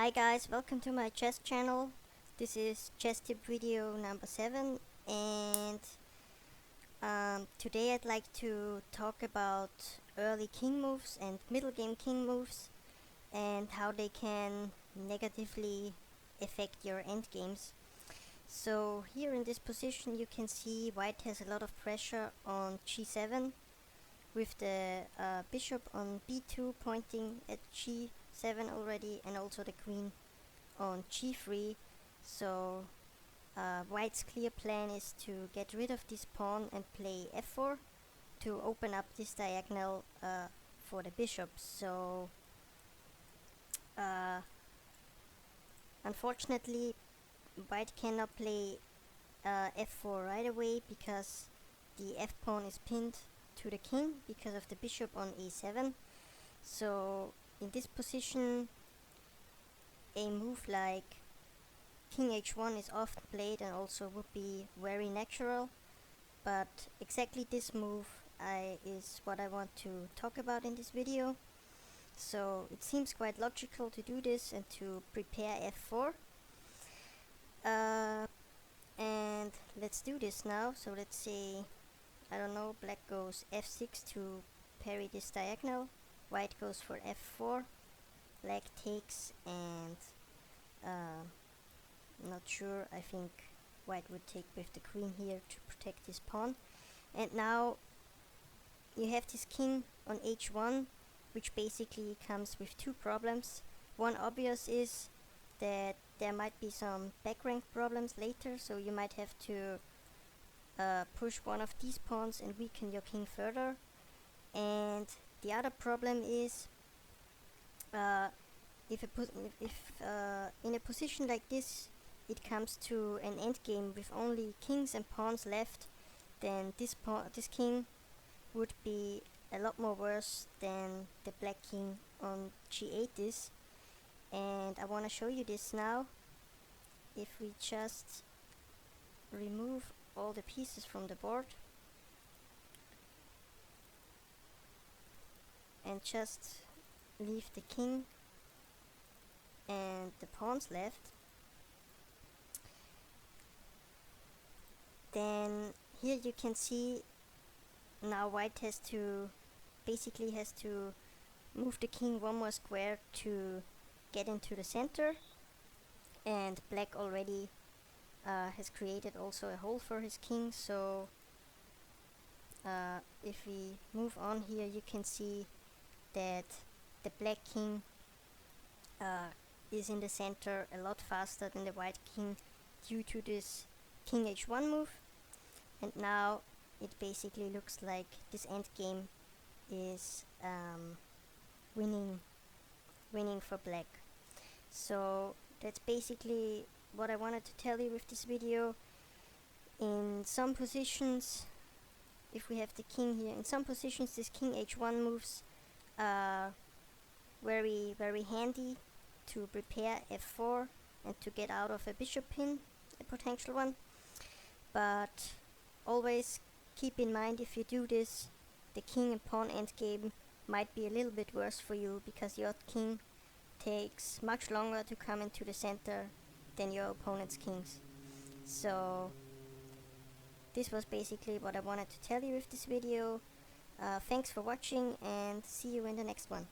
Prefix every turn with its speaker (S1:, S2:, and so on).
S1: Hi guys, welcome to my chess channel. This is ChessTip video number 7, and today I'd like to talk about early king moves and middle game king moves and how they can negatively affect your endgames. So here in this position you can see white has a lot of pressure on g7 with the bishop on b2 pointing at g7 already, and also the queen on g3. So white's clear plan is to get rid of this pawn and play f4 to open up this diagonal for the bishop. So unfortunately white cannot play f4 right away because the f pawn is pinned to the king because of the bishop on a7. So in this position a move like king h1 is often played and also would be very natural, but exactly this move is what I want to talk about in this video. So it seems quite logical to do this and to prepare f4, and let's do this now. So let's say, I don't know, black goes f6 to parry this diagonal, white goes for f4, black takes, and not sure, I think white would take with the queen here to protect this pawn. And now you have this king on h1, which basically comes with two problems. One obvious is that there might be some back rank problems later, so you might have to push one of these pawns and weaken your king further. And the other problem is if in a position like this it comes to an endgame with only kings and pawns left, then this king would be a lot more worse than the black king on g8 is. And I want to show you this now. If we just remove all the pieces from the board and just leave the king and the pawns left, then here you can see now white has to move the king one more square to get into the center, and black already has created also a hole for his king. So if we move on here, you can see that the black king is in the center a lot faster than the white king due to this king h1 move. And now it basically looks like this endgame is winning for black. So that's basically what I wanted to tell you with this video. In some positions, if we have the king here, in some positions this king h1 moves are very handy to prepare f4 and to get out of a bishop pin, a potential one. But always keep in mind, if you do this, the king and pawn endgame might be a little bit worse for you because your king takes much longer to come into the center than your opponent's kings. So this was basically what I wanted to tell you with this video. Thanks for watching, and see you in the next one.